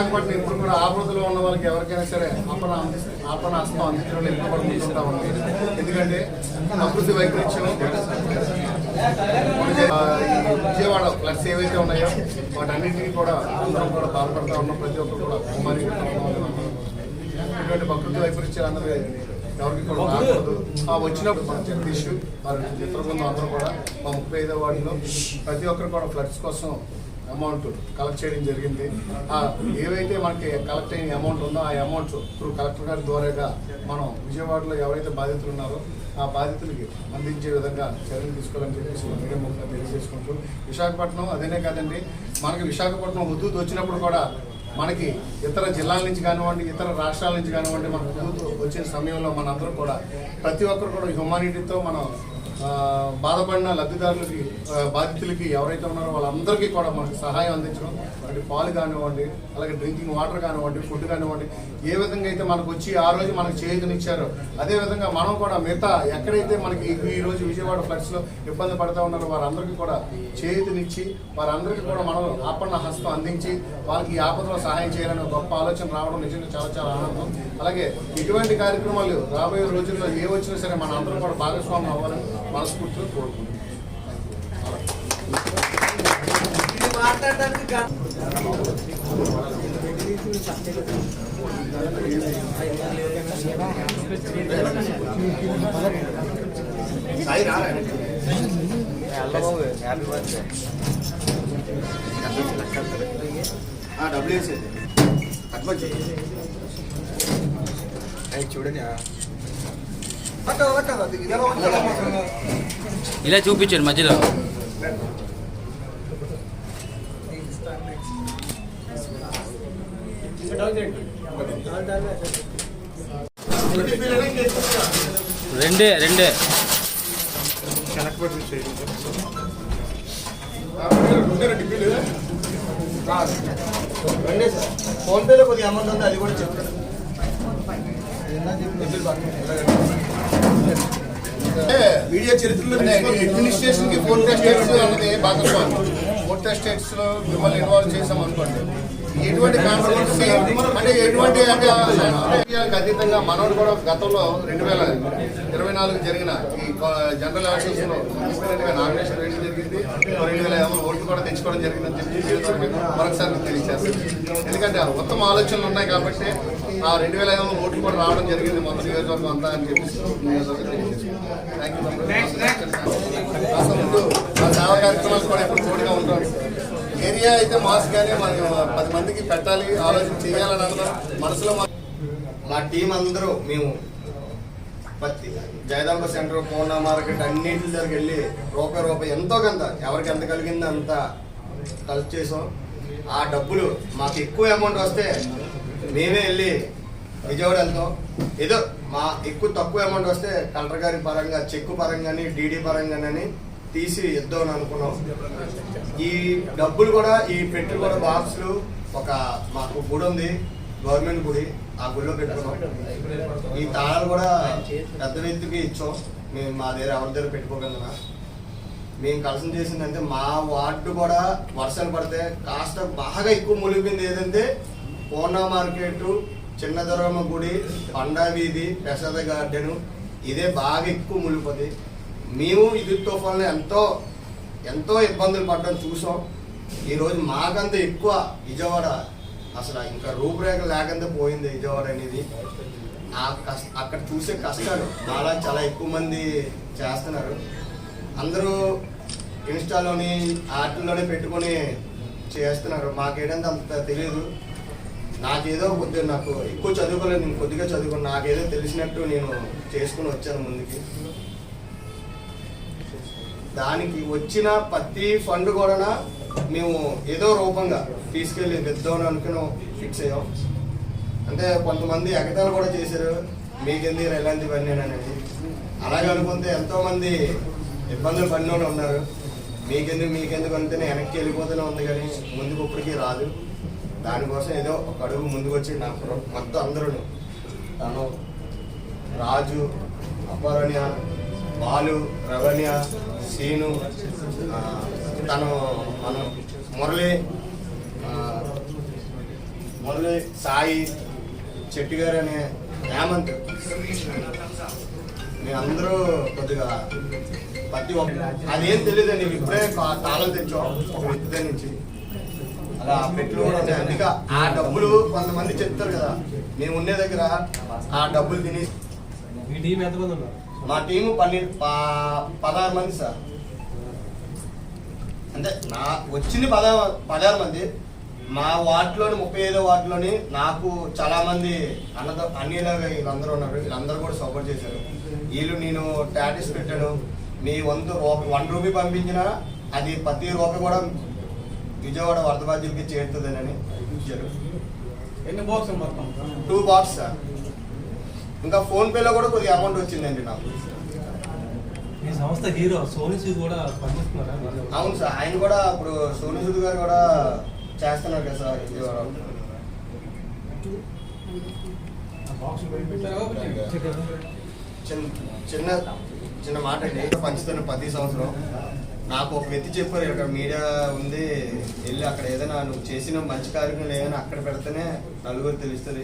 విశాఖపట్నం ఇప్పుడు కూడా ఆపదలో ఉన్న వాళ్ళకి ఎవరికైనా సరే ఆపణ హస్తం అందించడంలో ఎక్కువ పడుతుంటా ఉంది. ఎందుకంటే ప్రకృతి వైపరీత్యం విజయవాడ ఫ్లడ్స్ ఏవైతే ఉన్నాయో వాటన్నింటినీ కూడా అందరం కూడా బాధపడతా ఉన్నాం. ప్రతి ఒక్కరు కూడా కుమారి ఇటువంటి ప్రకృతి వైపరీత్యాలు అందరూ ఎవరికి కూడా రాకూడదు. వచ్చినప్పుడు మన జగదీష్ మరి చిత్రబృందం అందరూ కూడా మా 35వ వార్డులో ప్రతి ఒక్కరు కూడా ఫ్లడ్స్ కోసం అమౌంట్ కలెక్ట్ చేయడం జరిగింది. ఏవైతే మనకి కలెక్ట్ అయిన అమౌంట్ ఉందో ఆ అమౌంట్ త్రూ కలెక్టర్ గారి ద్వారాగా మనం విజయవాడలో ఎవరైతే బాధితులు ఉన్నారో ఆ బాధితులకి అందించే విధంగా చర్యలు తీసుకోవాలని చెప్పేసి మీడియా ముఖ్యంగా తెలియజేసుకుంటూ విశాఖపట్నం అదేనే కాదండి, మనకి విశాఖపట్నం హుదూద్ వచ్చినప్పుడు కూడా మనకి ఇతర జిల్లాల నుంచి కానివ్వండి ఇతర రాష్ట్రాల నుంచి కానివ్వండి మన హుదూద్ వచ్చిన సమయంలో మనందరూ కూడా ప్రతి ఒక్కరు కూడా హ్యూమానిటీతో మనం బాధపడిన లబ్ధిదారులకి బాధితులకి ఎవరైతే ఉన్నారో వాళ్ళందరికీ కూడా మనకు సహాయం అందించడం, అంటే పాలు కానివ్వండి అలాగే డ్రింకింగ్ వాటర్ కానివ్వండి ఫుడ్ కానివ్వండి ఏ విధంగా అయితే మనకు వచ్చి ఆ రోజు మనకు చేయూతనిచ్చారో అదేవిధంగా మనం కూడా మిగతా ఎక్కడైతే మనకి ఈరోజు విజయవాడ ఫ్లడ్స్లో ఇబ్బంది పడుతూ ఉన్నారో వారందరికీ కూడా చేయూతనిచ్చి వారందరికీ కూడా మనం ఆపన్న హస్తం అందించి వాళ్ళకి ఈ ఆపదలో సహాయం చేయాలని గొప్ప ఆలోచన రావడం నిజంగా చాలా చాలా ఆనందం. అలాగే ఇటువంటి కార్యక్రమాలు రాబోయే రోజుల్లో ఏ వచ్చినా సరే మన అందరం కూడా భాగస్వామ్యం అవ్వాలని మనస్ఫూర్తిగా కోరుకుంటున్నాం. చూడండి ఇలా చూపించండి మధ్యలో. రెండే ఫోన్ పేలో కొద్దిగా అమౌంట్ ఉంది అది కూడా చెప్తాను. మీడియా చరిత్రలో అడ్మినిస్ట్రేషన్ కి ఫోర్త్ స్టేట్స్ అన్నది భాగస్వామి. ఫోర్త్ స్టేట్స్ లో మిమ్మల్ని ఇన్వాల్వ్ చేసాం అనుకోండి, ఎటువంటి కాంట్రవర్సీ అంటే ఎటువంటి అంటే అతీతంగా మనోడు కూడా గతంలో 2024 జరిగిన ఈ జనరల్ ఎలక్షన్స్ లో నామినేషన్ వేయడం జరిగింది. 2050 ఓట్లు కూడా తెచ్చుకోవడం జరిగిందని చెప్పి మరొకసారి తెలియజేస్తాను. ఎందుకంటే ఉత్తమ ఆలోచనలు ఉన్నాయి కాబట్టి ఆ 2050 ఓట్లు కూడా రావడం జరిగింది మొత్తం నియోజకవర్గం అంతా అని చెప్పి నియోజకవర్గం తెలియజేస్తున్నాను. ముందు మా సేవా కార్యక్రమాలు కూడా ఎప్పుడు తోడుగా ఉంటాం. ఏరియా అయితే మాస్ గానే మనం 10 మందికి పెట్టాలి ఆలోచన చేయాలని అన్నది మనసులో. మా టీం అందరూ మేము జయదాంబ సెంటర్ పూర్ణ మార్కెట్ అన్నింటి దగ్గరికి వెళ్ళి రూపాయి ఎంతో కొంత ఎవరికి ఎంత కలిగిందో అంత కలెక్ట్ చేసాం. ఆ డబ్బులు మాకు ఎక్కువ అమౌంట్ వస్తే మేమే వెళ్ళి విజయవాడ వెళ్తాం. ఏదో మా తక్కువ అమౌంట్ వస్తే కలెక్టర్ గారి పరంగా చెక్కు పరంగాని డీడీ పరంగానని తీసి ఇద్దామని అనుకున్నాం. ఈ డబ్బులు కూడా ఈ పెట్టి కూడా బాక్సులు మాకు గుడి ఉంది, గవర్నమెంట్ గుడి, ఆ గుడిలో పెట్టుకున్నాం. ఈ తాళాలు కూడా పెద్ద వ్యక్తికి ఇచ్చాం. మేము మా దగ్గర ఎవరి దగ్గర పెట్టుకోగలనా. మేము కలిసి చేసిందంటే మా వార్డు కూడా వర్షాలు పడితే కాస్త బాగా ఎక్కువ మునిగిపోయింది. ఏదంటే పూర్ణ మార్కెట్, చిన్న దొరమ్మ గుడి, పండా వీధి, ప్రసాద గార్డెన్ ఇదే బాగా ఎక్కువ మునిగిపోతుంది. మేము ఇది తుఫాన్లో ఎంతో ఇబ్బందులు పడడం చూసాం. ఈరోజు మాకంత ఎక్కువ విజయవాడ అసలు ఇంకా రూపురేఖ లేకుండా పోయింది విజయవాడ అనేది. అక్కడ చూసే కష్టాలు చాలా చాలా ఎక్కువ మంది చేస్తున్నారు. అందరూ ఇన్స్టాలోని ఆటల్లోనే పెట్టుకొని చేస్తున్నారు. మాకేదంటే అంత తెలియదు. నాకేదో కొద్దిగా నాకు ఎక్కువ చదువుకోలేదు, నేను కొద్దిగా చదువుకుని నాకేదో తెలిసినట్టు నేను చేసుకుని వచ్చాను ముందుకి. దానికి వచ్చిన ప్రతి ఫండ్ కూడా మేము ఏదో రూపంగా తీసుకెళ్ళి పెద్దామని అనుకుని ఫిక్స్ అయ్యాం. అంటే కొంతమంది ఎగతాలు కూడా చేశారు, మీకెందుకు ఇలాంటివన్నీ అనేది. అలాగే అనుకుంటే ఎంతోమంది ఇబ్బందులు పడిన వాళ్ళు ఉన్నారు. మీకెందుకు అంటేనే వెనక్కి వెళ్ళిపోతూనే ఉంది కానీ ముందుకు ఇప్పటికీ రాదు. దానికోసం ఏదో ఒక అడుగు ముందుకు వచ్చి నాకు మొత్తం అందరూ తను రాజు, అపరణ్య, బాలు, రవణ్య, సీను, తను మన మురళి, మురళి, సాయి, చెట్టి గారు అనే హేమంత్, మీరందరూ కొద్దిగా ప్రతి ఒక్క అదేం తెలియదండి. ఇప్పుడే తాళం తెచ్చాం ఒక వ్యక్తి దగ్గర నుంచి. అలా పెట్లు కూడా ఉన్నాయి. అందుకే ఆ డబ్బులు కొంతమంది చెప్తారు కదా, మేము ఉండే దగ్గర ఆ డబ్బులు తిని. మీ టీం ఎంతమంది ఉన్నారు? మా టీము 16 మంది సార్. అంటే నా వచ్చింది 16 మంది. మా వార్డులోని 35వ వార్డులోని నాకు చాలా మంది అన్నిలాగా వీళ్ళందరూ ఉన్నారు. వీళ్ళందరూ కూడా సపోర్ట్ చేశారు. వీళ్ళు నేను టాటస్ పెట్టాను, మీ వంతు ₹1 పంపించినా అది ప్రతి రూపాయి కూడా విజయవాడ వరద బాధ్యులకి చేరుతుందని ఇచ్చారు. ఎన్ని బాక్స్ మొత్తం? 2 బాక్స్ సార్. ఇంకా ఫోన్పేలో కూడా కొద్దిగా అమౌంట్ వచ్చిందండి నాకు. మీ సంస్థ హీరో సోనీ సూద్ కూడా పనిచేస్తున్నారా? అవును సార్, ఆయన కూడా ఇప్పుడు సోనీ సూద్ గారు కూడా చేస్తున్నారు కదా సార్ విజయవాడ. చిన్న చిన్న మాట అండి, పంచుతాను ప్రతి సంవత్సరం. నాకు ఒక వ్యక్తి చెప్పారు, ఇక్కడ మీడియా ఉంది, వెళ్ళి అక్కడ ఏదైనా నువ్వు చేసిన మంచి కార్యక్రమం ఏదైనా అక్కడ పెడితేనే నలుగురు తెలుస్తుంది.